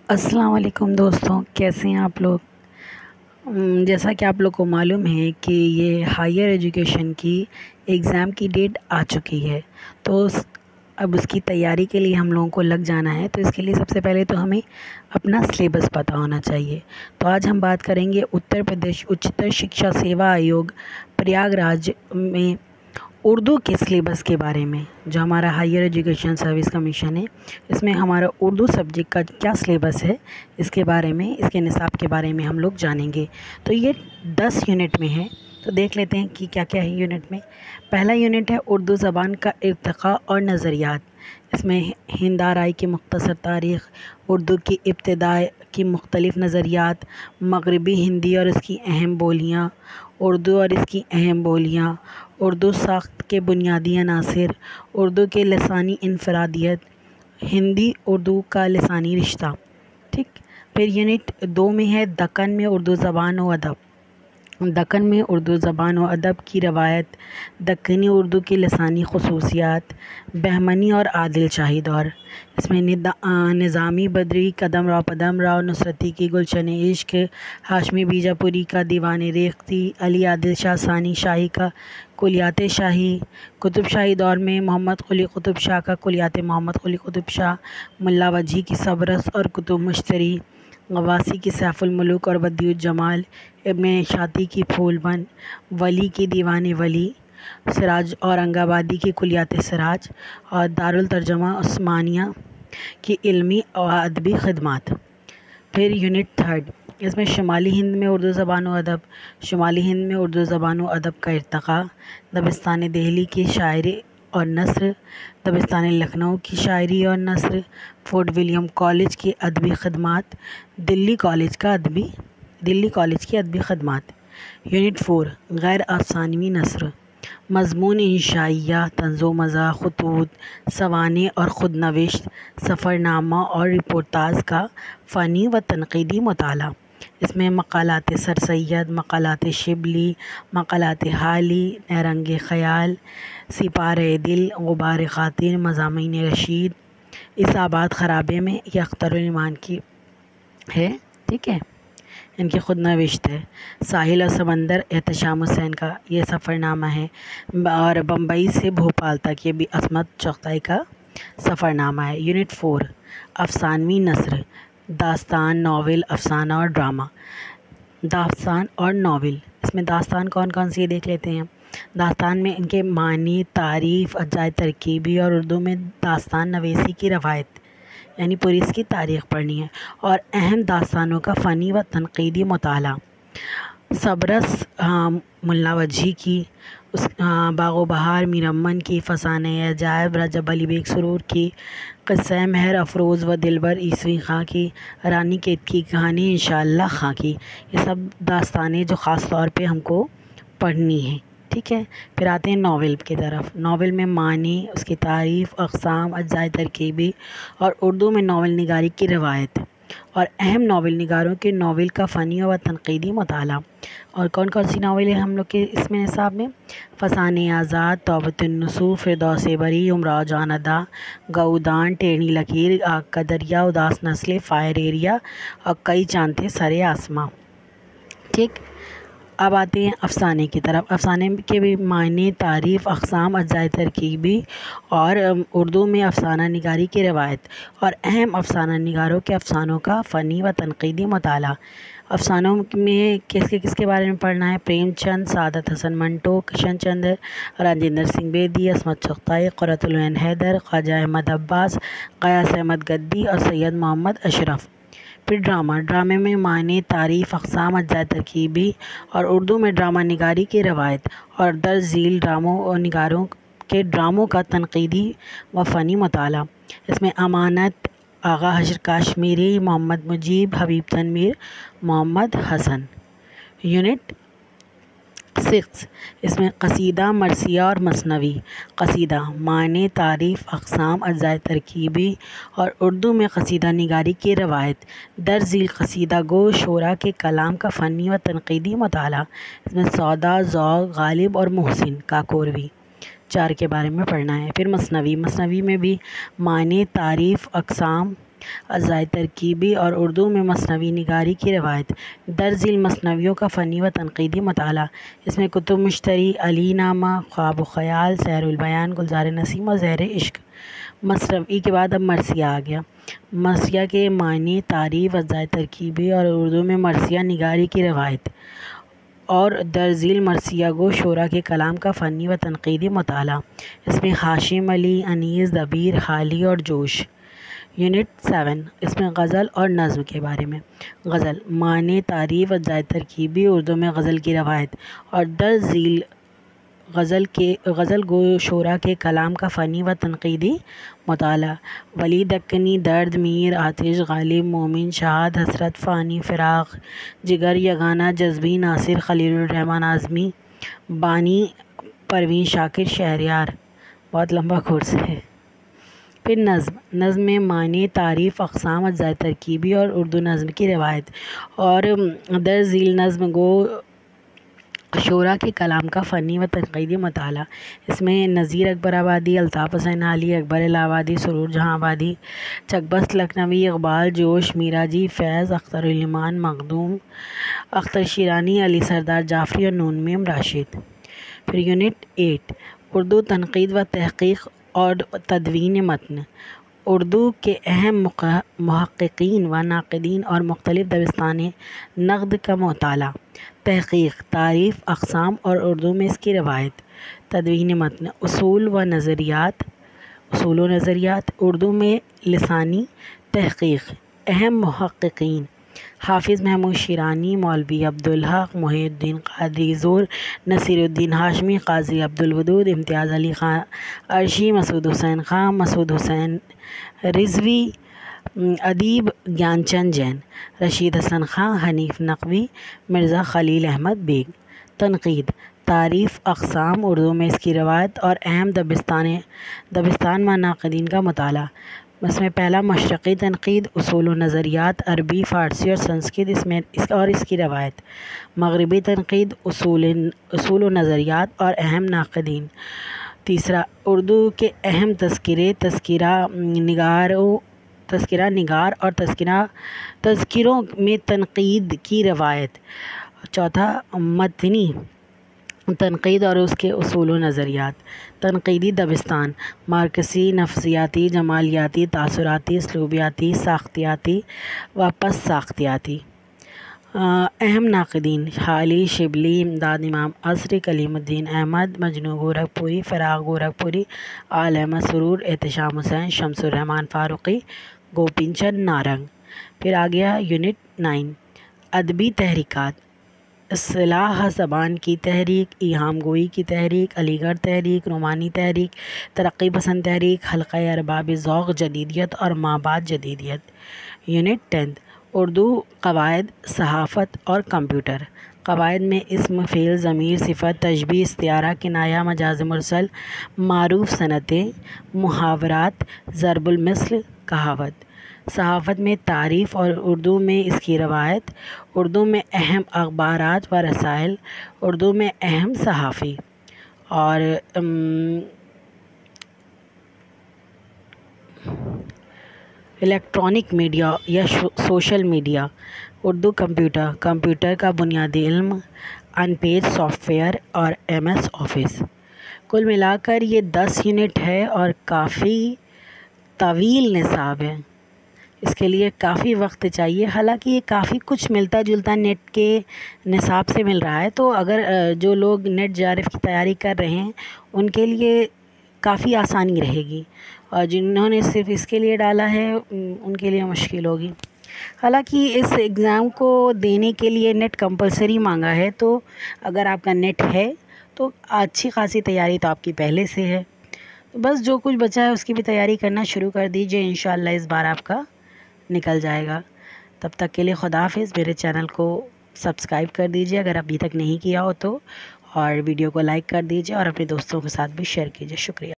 अस्सलाम वालेकुम दोस्तों, कैसे हैं आप लोग। जैसा कि आप लोग को मालूम है कि ये हायर एजुकेशन की एग्ज़ाम की डेट आ चुकी है। तो अब उसकी तैयारी के लिए हम लोगों को लग जाना है। तो इसके लिए सबसे पहले तो हमें अपना सिलेबस पता होना चाहिए। तो आज हम बात करेंगे उत्तर प्रदेश उच्चतर शिक्षा सेवा आयोग प्रयागराज में उर्दू के सिलेबस के बारे में। जो हमारा हायर एजुकेशन सर्विस कमीशन है, इसमें हमारा उर्दू सब्जेक्ट का क्या सिलेबस है, इसके बारे में, इसके निसाब के बारे में हम लोग जानेंगे। तो ये 10 यूनिट में है। तो देख लेते हैं कि क्या क्या है यूनिट में। पहला यूनिट है उर्दू ज़बान का इर्तिक़ा और नज़रियात। इसमें हिंद आराई की मुख्तसर तारीख़, उर्दू की इब्तिदा की मुख्तलिफ़ नज़रियात, मगरबी हिंदी और इसकी अहम बोलियाँ, उर्दू और इसकी अहम बोलियाँ, उर्दू साख्त के बुनियादी अनासिर, उर्दू के लसानी इनफरादियत, हिंदी उर्दू का लसानी रिश्ता। ठीक। फिर यूनिट 2 में है दक्कन में उर्दू ज़बान व अदब। दक्कन में उर्दू ज़बान व अदब की रवायत, दक्कनी उर्दू की लसानी ख़ुसूसियात, बहमनी और आदिल शाही दौर। इसमें निज़ामी बदरी, कदम राव, नुसरती की गुलशन इश्क, हाशमी बीजापुरी का दीवान रेख्ती, अली आदिल शाह सानी शाही का कुलियात शाही, कुतुब शाही दौर में मोहम्मद कुली कुतुब शाह का कुलियात मोहम्मद कुली कुतुब शाह, मुल्ला वजी की सबरस और कुतुब मुश्तरी, गवासी की सैफुल मुलूक और बदियुज्जमाल, इब्न शाती की फूलबन, वली की दीवान वली, सिराज औरंगाबादी की कुलियात सिराज और दारुल तर्जुमा उस्मानिया की इल्मी और अदबी खिदमात। फिर यूनिट 3, इसमें शुमाली हिंद में उर्दू ज़बान व अदब। शुमाली हिंद में उर्दू ज़बान व अदब का इर्तिक़ा, दबिस्तान दिल्ली की शायरी और नस्र, दबिस्तान लखनऊ की शायरी और नस्र, फोर्ट विलियम कॉलेज की अदबी खिदमात, दिल्ली कॉलेज की अदबी खिदमात। यूनिट 4, गैर अफ़सानवी नस्र। मज़मून इंशाइया, तंज़ो मज़ा, ख़ुतूत, सवाने और ख़ुद नविश्त, सफ़रनामा और रिपोर्टाज का फ़नी व तनक़ीदी मुताला। इसमें मक़ालात सर सैयद, मक़ालात शिबली, मक़ालात हाली, नहरंग ख़याल, सिपारे दिल, ग़ुबार ख़ातिर, मज़ामीन रशीद, इसाबात ख़राबे में यह अख्तरुल ईमान की है। ठीक है, इनकी खुद नविश्त है। साहिल और समंदर, एहतशाम हुसैन का ये सफ़रनामा है। और बम्बई से भोपाल तक ये भी असमत चगताई का सफ़रनामा है। यूनिट 4, अफ़सानवी नस्र। दास्तान, नावल, अफ़साना और ड्रामा। दास्तान और नावल, इसमें दास्तान कौन कौन सी देख लेते हैं। दास्तान में इनके मानी, तारीफ़, अजाए तरकीबी और उर्दू में दास्तान नवेसी की रवायत, यानी पूरी इसकी तारीख़ पढ़नी है। और अहम दास्तानों का फ़नी व तनक़ीदी मुताला। सबरस मुल्ला वजी की, बाग़ो बहार मीर अमन की, फ़साने अजायब रजब अली बेग सुरूर की, क़िस्सा महर अफ़रोज़ व दिलबर ईसवी ख़ां की, रानी कैद की कहानी इंशाअल्लाह ख़ां की। ये सब दास्तानें जो ख़ास तौर पे हमको पढ़नी है। ठीक है। फिर आते हैं नावल की तरफ। नावल में मानी, उसकी तारीफ़, अक़साम, अज्जाए तरकीबी और उर्दू में नावल निगारी की रवायत और अहम नावल निगारों के नावल का फ़नी व तनक़ीदी मुताला। और कौन कौन सी नावल है हम लोग के इसमें निसाब में। फ़साने आज़ाद, तौबतुन्नुसूह, फ़िरदौस बरी, उमराव जान अदा, गऊदान, टेढ़ी लकीर, आग का दरिया, उदास नस्लें, फ़ायर एरिया और कई चाँद थे सरे आसमां। ठीक। अब आते हैं अफ़साने की तरफ। अफ़साने के भी मायने, तारीफ़, अक़साम, अज्जाए तरकीबी और उर्दू में अफ़साना निगारी की रवायत और अहम अफ़साना निगारों के अफ़सानों का फ़नी व तनक़ीदी मुताला। अफ़सानों में किसके बारे में पढ़ना है। प्रेमचंद, सादत हसन मंटो, किशन चंद्र, राजेंद्र सिंह बेदी, असमत चगताई, क़ुर्रतुल ऐन हैदर, ख्वाजा अहमद अब्बास, ग़यास अहमद गद्दी और सैयद मोहम्मद अशरफ। फिर ड्रामे में माने, तारीफ़, अक़साम, अज्जाए तरकीबी और उर्दू में ड्रामा निगारी की रवायत और दर झील ड्रामों और निगारों के ड्रामों का तनक़ीदी व फ़नी मुताला। इसमें अमानत, आगा हशर काश्मीरी, मोहम्मद मुजीब, हबीब तनवीर, मोहम्मद हसन। यूनिट 6, इसमें क़सीदा, मरसिया और मसनवी। क़सीदा माने, तारीफ़, अक़साम, अज्जाए तरकीबी और उर्दू में क़सीदा निगारी की रवायत, दर झील क़सीदा गो शोरा के कलाम का फ़नी व तनक़ीदी मुताला। इसमें सौदा, ज़ौक़, गालिब और मोहसिन काकोरवी 4 के बारे में पढ़ना है। फिर मसनवी में भी माने, तारीफ़, अक़साम, अज़ाए तरकीबी और उर्दू में मसनवी निगारी की रवायत। दर्जिल मसनवियों का फ़नी व तनक़ीदी मताला। इसमें कुतुब मुश्तरी, अली नामा, ख्वाब व ख़याल, सहरुल बयान, गुलज़ार नसीम और ज़हर इश्क। मसनवी के बाद अब मरसिया आ गया। मरसिया के मानी, तारीफ़, अज़ाए तरकीबी और उर्दू में मरसिया निगारी की रवायत और दर्जिल मरसिया गो शोरा के कलाम का फ़नी व तनक़ीदी मताला। इसमें हाशिम अली, अनीस, दबीर, हाली और जोश। यूनिट 7, इसमें गज़ल और नज़्म के बारे में। गज़ल माने, तारीफ़, अज़ाए तरकीबी, उर्दू में गज़ल की रवायत और दर्जिल गज़ल गो शोरा के कलाम का फ़नी व तनक़ीदी मताला। वली दक्कनी, दर्द, मीर, आतिश, गालिब, मोमिन, शाद, हसरत, फ़ानी, फ़िराक़, जिगर, यगाना, जज़्बी, नासिर, खलीलुर रहमान आज़मी, बानी, परवीन शाकिर, शहरयार। बहुत लंबा कोर्स है। फिर नज़्म में माने, तारीफ़, अक़साम, अज़ाए तरकीबी और उर्दू नज़्म की रवायत और दर्जिल नज़्म गो शोरा के कलाम का फ़नी व तनक़ीदी मताला। इसमें नज़ीर अकबर आबादी, अल्ताफ़ हुसैन आली, अकबर इलाहाबादी, सुरूर जहाँ आबादी, चकबस्त लखनवी, इक़बाल, जोश, मीराजी, फैज़, अख्तर उल ईमान, मखदूम, अख्तर शिरानी, अली सरदार जाफ़री और नून मीम राशिद। फिर यूनिट 8, उर्दू तनक़ीद व तहक़ीक़ और तदवीन मतन। उर्दू के अहम मुहक़्क़ीन व नाक़िदीन और मुख्तलिफ़ दबिस्ताने नक़्द का मुताला। तहक़ीक़, तारीफ़, अक़साम और उर्दू में इसकी रवायत। तदवीन मतन, उसूल व नज़रियात। उर्दू में लिसानी तहक़ीक़। अहम मुहक़्क़ीन हाफ़िज़ महमूद शिरानी, मौलवी अब्दुल हक़, मुहीउद्दीन क़ादरी, ज़ोर, नसीरुद्दीन हाशमी, क़ाज़ी अब्दुल वदूद, इम्तियाज़ अली ख़ान अर्शी, मसूद हुसैन ख़ान, मसूद हुसैन रिज़वी, अदीब ज्ञानचंद जैन, रशीद हसन ख़ान, हनीफ़ नक़वी, मिर्ज़ा ख़लील अहमद बेग। तनक़ीद, तारीफ़, अक़साम, उर्दू में इसकी रवायत और अहम दबिस्तान व नाक़िदीन का मुताला। इसमें पहला मशरक़ी तनक़ीद, उसूल व नज़रियात, अरबी, फ़ारसी और संस्कृत इसकी रवायत। मग़रिबी तनक़ीद, उसूल व नज़रियात और अहम नाक़िदीन। तीसरा, उर्दू के अहम तज़किरा निगार और तज़किरों में तनक़ीद की रवायत। चौथा, मतनी तनक़ीद और उसके उसूल व नज़रियात। तनक़ीदी दबिस्तान, मार्कसी, नफ्सियाती, जमालियाती, तासुराती, असलूबियाती, साख़्तियाती व पस साख़्तियाती। अहम नाक़िदीन, हाली, शिबली, इमदाद इमाम, असरी, कलीमुद्दीन अहमद, मजनू गोरखपुरी, फ़राग़ गोरखपुरी, आल अहमद सुरूर, एहतिशाम हुसैन, शम्सुर रहमान फ़ारूक़ी, गोपीचंद नारंग। फिर आ गया यूनिट 9, अदबी तहरीकात। इस्लाह ज़बान की तहरीक, इहाम गोई की तहरीक, अलीगढ़ तहरीक, रोमानी तहरीक, तरक्की पसंद तहरीक, हल्क़ा अरबाब ज़ौक़ जदीदियत और माबाद जदीदियत। यूनिट 10, उर्दू क़वायद, सहाफ़त और कंप्यूटर। क़वायद में इस्म, फ़ेल, ज़मीर, सिफ़त, तशबीह, इस्तिआरा, किनाया, मजाज़ मुरसल, मारूफ़ सनतें, मुहावरात, ज़रबुल मिस्ल, कहावत। सहाफ़त में तारीफ़ और उर्दू में इसकी रवायत। उर्दू में अहम अख़बारात व रसाइल। उर्दू में अहम सहाफ़ी। और इलेक्ट्रॉनिक मीडिया या सोशल मीडिया। उर्दू कंप्यूटर का बुनियादी इल्म, अनपेज सॉफ्टवेयर और MS ऑफ़िस। कुल मिलाकर ये 10 यूनिट है और काफ़ी तवील निसाब है। इसके लिए काफ़ी वक्त चाहिए। हालांकि ये काफ़ी कुछ मिलता जुलता नेट के निसाब से मिल रहा है, तो अगर जो लोग नेट JRF की तैयारी कर रहे हैं उनके लिए काफ़ी आसानी रहेगी, और जिन्होंने सिर्फ इसके लिए डाला है उनके लिए मुश्किल होगी। हालांकि इस एग्ज़ाम को देने के लिए नेट कंपलसरी मांगा है, तो अगर आपका नेट है तो अच्छी खासी तैयारी तो आपकी पहले से है। तो बस जो कुछ बचा है उसकी भी तैयारी करना शुरू कर दीजिए, इंशाअल्लाह इस बार आपका निकल जाएगा। तब तक के लिए खुदा हाफ़िज़। मेरे चैनल को सब्सक्राइब कर दीजिए अगर अभी तक नहीं किया हो तो, और वीडियो को लाइक कर दीजिए और अपने दोस्तों के साथ भी शेयर कीजिए। शुक्रिया।